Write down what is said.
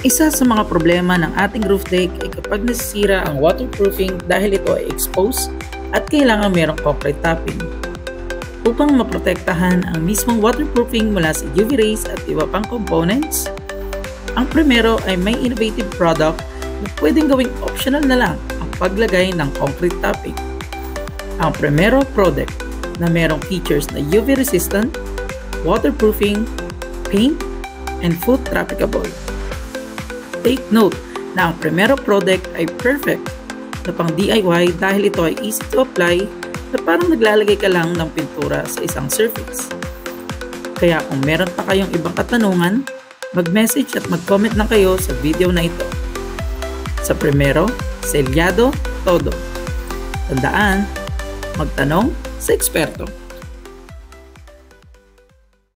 Isa sa mga problema ng ating roof deck ay kapag nasisira ang waterproofing dahil ito ay exposed at kailangan mayroong concrete topping. Upang maprotektahan ang mismong waterproofing mula sa UV rays at iba pang components, ang Primero ay may innovative product na pwedeng gawing optional na lang ang paglagay ng concrete topping. Ang Primero product na mayroong features na UV resistant, waterproofing, paint, and food trafficable. Take note na ang Primero product ay perfect na pang DIY dahil ito ay easy to apply na parang naglalagay ka lang ng pintura sa isang surface. Kaya kung meron pa kayong ibang katanungan, mag-message at mag-comment lang kayo sa video na ito. Sa Primero, selyado todo. Tandaan, magtanong sa eksperto.